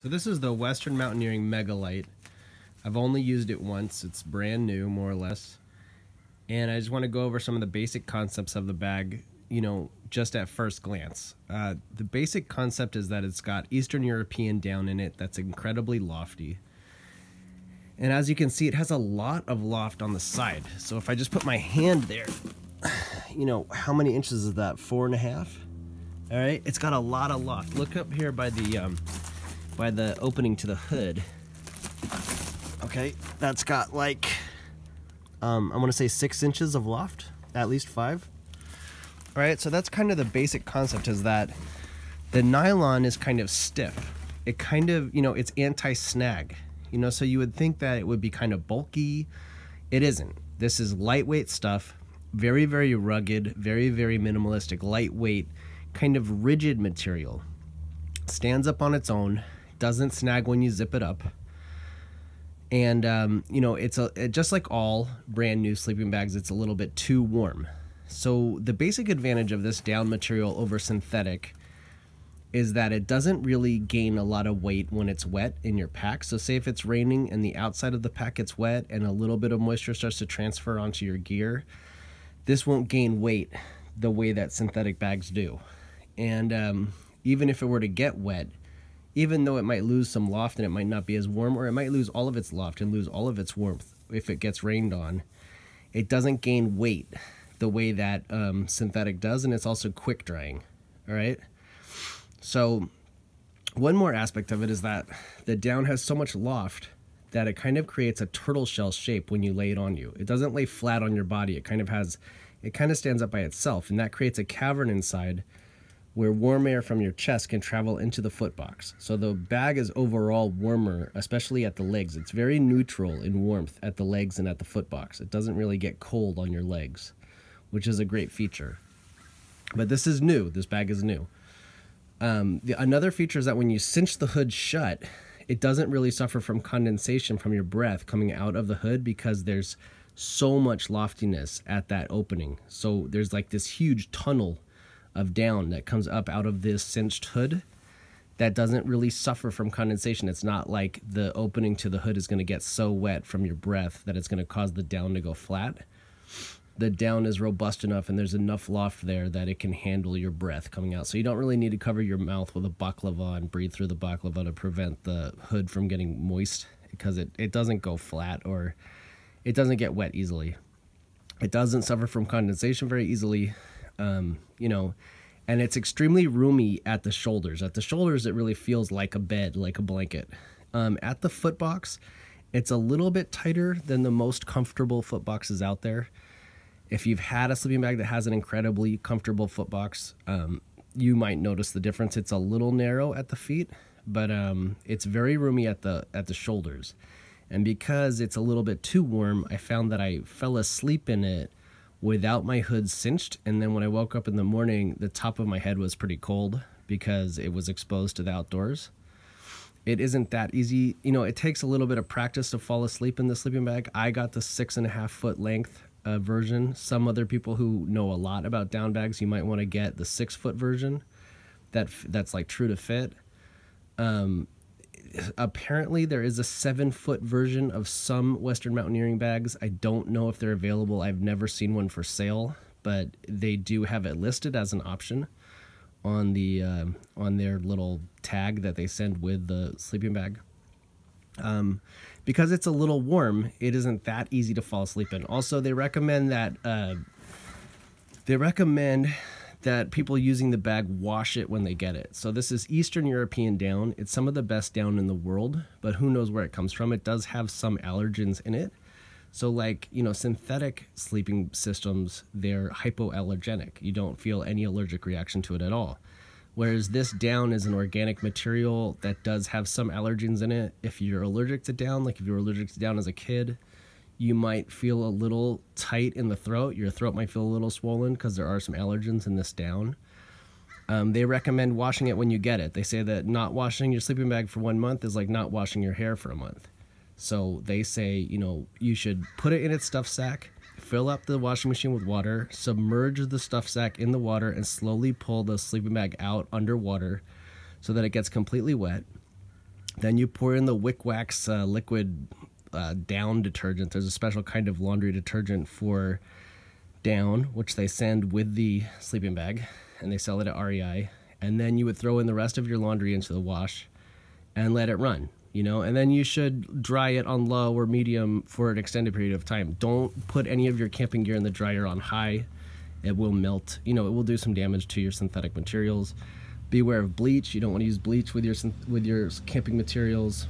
So this is the Western Mountaineering Megalite. I've only used it once. It's brand new, more or less. And I just want to go over some of the basic concepts of the bag, just at first glance. The basic concept is that it's got Eastern European down in it that's incredibly lofty. And as you can see, it has a lot of loft on the side. So if I just put my hand there, how many inches is that? 4.5? All right, it's got a lot of loft. Look up here by the opening to the hood. Okay, that's got like, I'm gonna say 6 inches of loft, at least 5. All right, so that's kind of the basic concept, is that the nylon is kind of stiff. It kind of, it's anti-snag, so you would think that it would be kind of bulky. It isn't. This is lightweight stuff, very, very rugged, very, very minimalistic, lightweight, kind of rigid material. Stands up on its own, doesn't snag when you zip it up. And, it's just like all brand new sleeping bags, it's a little bit too warm. So the basic advantage of this down material over synthetic is that it doesn't really gain a lot of weight when it's wet in your pack. So say if it's raining and the outside of the pack gets wet and a little bit of moisture starts to transfer onto your gear, this won't gain weight the way that synthetic bags do. And even if it were to get wet, even though it might lose some loft and it might not be as warm, or it might lose all of its loft and lose all of its warmth if it gets rained on, it doesn't gain weight the way that synthetic does, and it's also quick drying. All right. So one more aspect of it is that the down has so much loft that it kind of creates a turtle shell shape when you lay it on you. It doesn't lay flat on your body. It kind of stands up by itself, and that creates a cavern inside where warm air from your chest can travel into the foot box. So the bag is overall warmer, especially at the legs. It's very neutral in warmth at the legs and at the foot box. It doesn't really get cold on your legs, which is a great feature. But this is new. This bag is new. Another feature is that when you cinch the hood shut, it doesn't really suffer from condensation from your breath coming out of the hood, because there's so much loftiness at that opening. So there's like this huge tunnel of down that comes up out of this cinched hood that doesn't really suffer from condensation. It's not like the opening to the hood is going to get so wet from your breath that it's going to cause the down to go flat. The down is robust enough, and there's enough loft there that it can handle your breath coming out. So you don't really need to cover your mouth with a baklava and breathe through the baklava to prevent the hood from getting moist, because it doesn't go flat, or it doesn't get wet easily. It doesn't suffer from condensation very easily. And it's extremely roomy at the shoulders. At the shoulders, it really feels like a bed, like a blanket. At the foot box, it's a little bit tighter than the most comfortable foot boxes out there. If you've had a sleeping bag that has an incredibly comfortable foot box, you might notice the difference. It's a little narrow at the feet, but it's very roomy at the shoulders. And because it's a little bit too warm, I found that I fell asleep in it without my hood cinched, and then when I woke up in the morning, the top of my head was pretty cold because it was exposed to the outdoors. It isn't that easy. It takes a little bit of practice to fall asleep in the sleeping bag. I got the 6.5 foot length version. Some other people who know a lot about down bags, you might want to get the 6 foot version that's like true to fit. Apparently there is a 7 foot version of some Western Mountaineering bags. I don't know if they're available. I've never seen one for sale, but they do have it listed as an option on their little tag that they send with the sleeping bag. Because it's a little warm, it isn't that easy to fall asleep in. Also, they recommend that people using the bag wash it when they get it. So this is Eastern European down. It's some of the best down in the world, but who knows where it comes from. It does have some allergens in it. So like, synthetic sleeping systems, they're hypoallergenic. You don't feel any allergic reaction to it at all. Whereas this down is an organic material that does have some allergens in it. If you're allergic to down, like if you were allergic to down as a kid, you might feel a little tight in the throat. Your throat might feel a little swollen because there are some allergens in this down. They recommend washing it when you get it. They say that not washing your sleeping bag for 1 month is like not washing your hair for a month. So they say, you should put it in its stuff sack, fill up the washing machine with water, submerge the stuff sack in the water, and slowly pull the sleeping bag out underwater so that it gets completely wet. Then you pour in the Wick Wax liquid down detergent. There's a special kind of laundry detergent for down, which they send with the sleeping bag, and they sell it at REI. And then you would throw in the rest of your laundry into the wash and let it run, you know, and then you should dry it on low or medium for an extended period of time. Don't put any of your camping gear in the dryer on high. It will melt, you know, it will do some damage to your synthetic materials. Beware of bleach. You don't want to use bleach with your camping materials.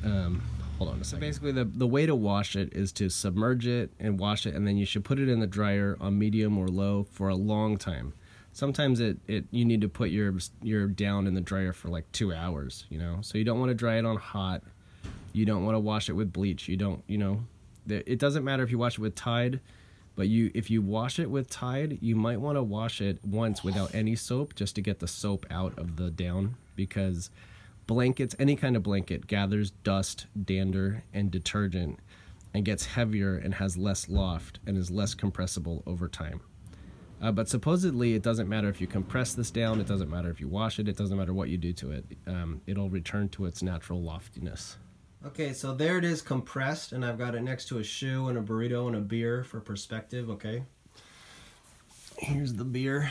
Hold on a second. So basically the way to wash it is to submerge it and wash it, and then you should put it in the dryer on medium or low for a long time. Sometimes you need to put your down in the dryer for like 2 hours, you know. So you don't want to dry it on hot. You don't want to wash it with bleach. You don't, you know, it doesn't matter if you wash it with Tide, but if you wash it with Tide, you might want to wash it once without any soap just to get the soap out of the down, because blankets, any kind of blanket, gathers dust, dander, and detergent and gets heavier and has less loft and is less compressible over time. But supposedly it doesn't matter if you compress this down, it doesn't matter if you wash it, it doesn't matter what you do to it. It'll return to its natural loftiness. Okay, so there it is compressed, and I've got it next to a shoe and a burrito and a beer for perspective, okay? Here's the beer.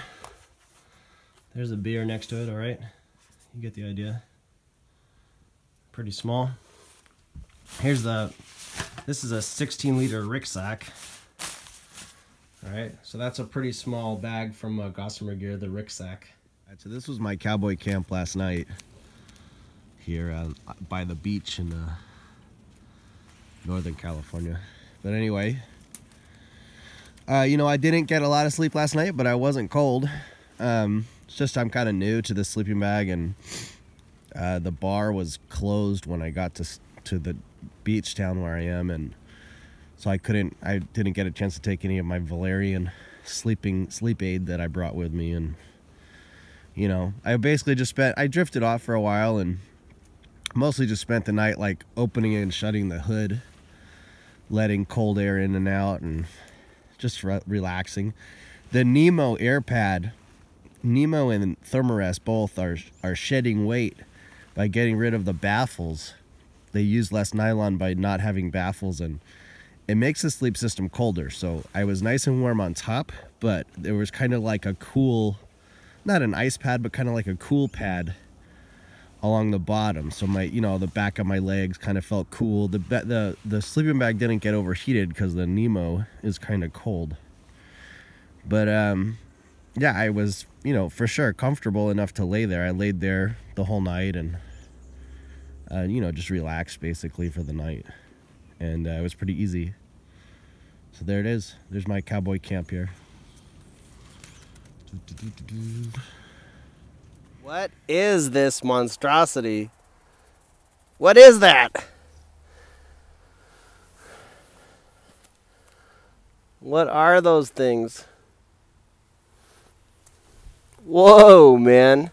There's a beer next to it, all right? You get the idea. Pretty small. This is a 16-liter rucksack. All right, so that's a pretty small bag from Gossamer Gear, the rucksack. All right, so this was my cowboy camp last night here by the beach in Northern California. But anyway, you know, I didn't get a lot of sleep last night, but I wasn't cold. It's just I'm kind of new to the sleeping bag, and the bar was closed when I got to the beach town where I am, and so I didn't get a chance to take any of my Valerian sleep aid that I brought with me. And you know, I basically I drifted off for a while and mostly just spent the night like opening and shutting the hood, letting cold air in and out, and just relaxing. The Nemo air pad, Nemo and Thermarest both are shedding weight by getting rid of the baffles. They use less nylon by not having baffles, and it makes the sleep system colder. So I was nice and warm on top, but there was kind of like a cool, not an ice pad, but kind of like a cool pad along the bottom. So my, you know, the back of my legs kind of felt cool. The sleeping bag didn't get overheated because the Nemo is kind of cold. But yeah, I was, you know, for sure comfortable enough to lay there. I laid there the whole night and you know, just relaxed basically for the night. And it was pretty easy. So there it is. There's my cowboy camp here. What is this monstrosity? What is that? What are those things? Whoa, man.